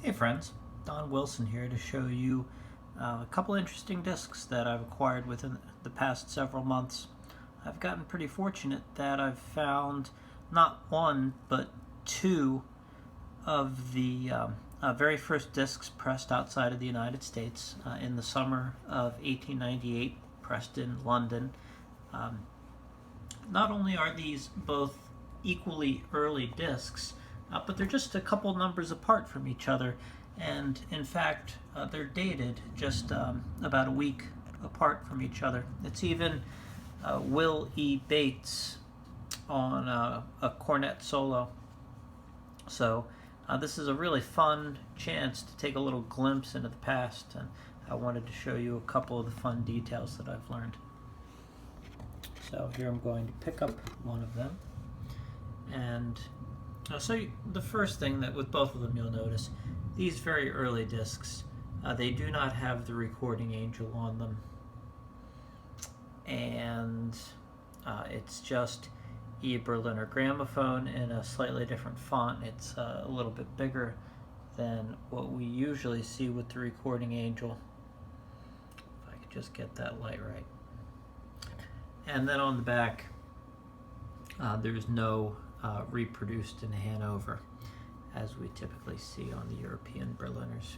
Hey friends, Don Wilson here to show you a couple interesting discs that I've acquired within the past several months. I've gotten pretty fortunate that I've found not one but two of the very first discs pressed outside of the United States in the summer of 1898, pressed in London. Not only are these both equally early discs, but they're just a couple numbers apart from each other, and in fact they're dated just about a week apart from each other. It's even Will E. Bates on a cornet solo. So this is a really fun chance to take a little glimpse into the past, and I wanted to show you a couple of the fun details that I've learned. So here I'm going to pick up one of them, and so the first thing that with both of them you'll notice, these very early discs, they do not have the recording angel on them, and it's just E. Berliner Gramophone in a slightly different font. It's a little bit bigger than what we usually see with the recording angel. If I could just get that light right. And then on the back, there's no reproduced in Hanover, as we typically see on the European Berliners.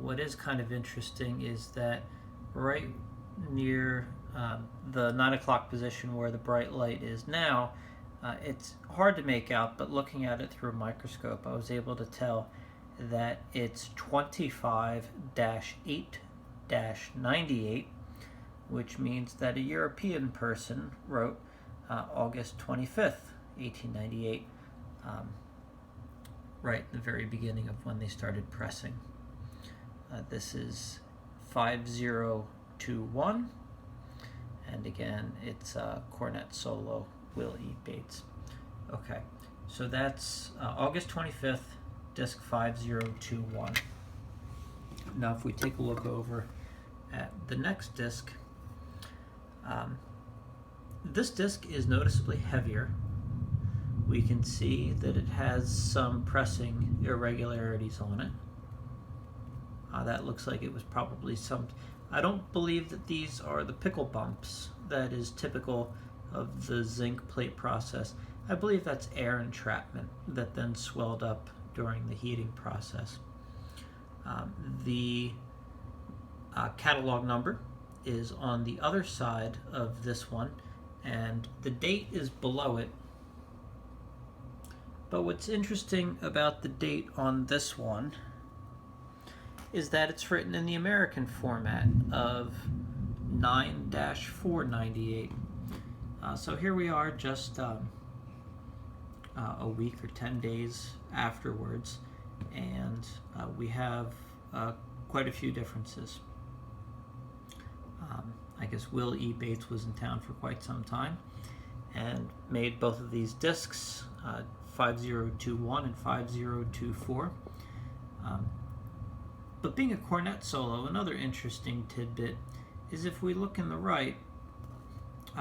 What is kind of interesting is that right near the 9 o'clock position where the bright light is now, it's hard to make out, but looking at it through a microscope, I was able to tell that it's 25-8-98, which means that a European person wrote August 25th, 1898, right in the very beginning of when they started pressing. This is 5021, and again it's cornet solo, Will E. Bates. Okay, so that's August 25th, disc 5021. Now if we take a look over at the next disc, this disc is noticeably heavier. We can see that it has some pressing irregularities on it. That looks like it was probably some... I don't believe that these are the pickle bumps that is typical of the zinc plate process. I believe that's air entrapment that then swelled up during the heating process. The catalog number is on the other side of this one, and the date is below it. But what's interesting about the date on this one is that it's written in the American format of 9-498. So here we are just a week or 10 days afterwards, and we have quite a few differences. I guess Will E. Bates was in town for quite some time and made both of these discs, 5021 and 5024. But being a cornet solo, another interesting tidbit is if we look in the right,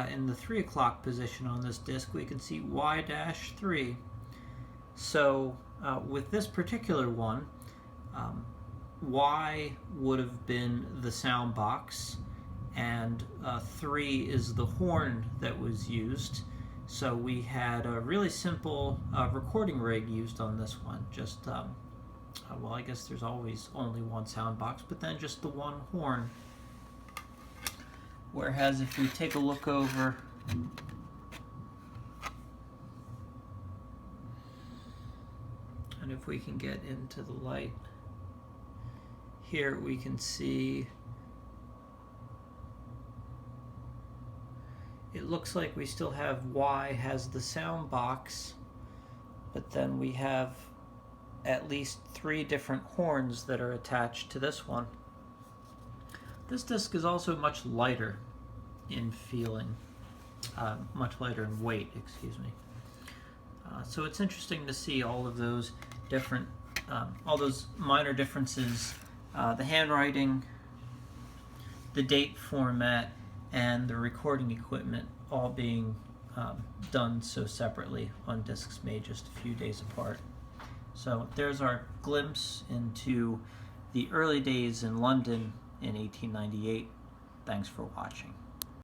in the 3 o'clock position on this disc, we can see Y-3. So with this particular one, Y would have been the sound box, and 3 is the horn that was used. So we had a really simple recording rig used on this one. Just, well, I guess there's always only one sound box, but then just the one horn. Whereas if we take a look over and if we can get into the light, here we can see it looks like we still have Y has the sound box, but then we have at least 3 different horns that are attached to this one. This disc is also much lighter in feeling, much lighter in weight, excuse me. So it's interesting to see all of those different, all those minor differences, the handwriting, the date format, and the recording equipment all being done so separately on discs made just a few days apart. So there's our glimpse into the early days in London in 1898. Thanks for watching.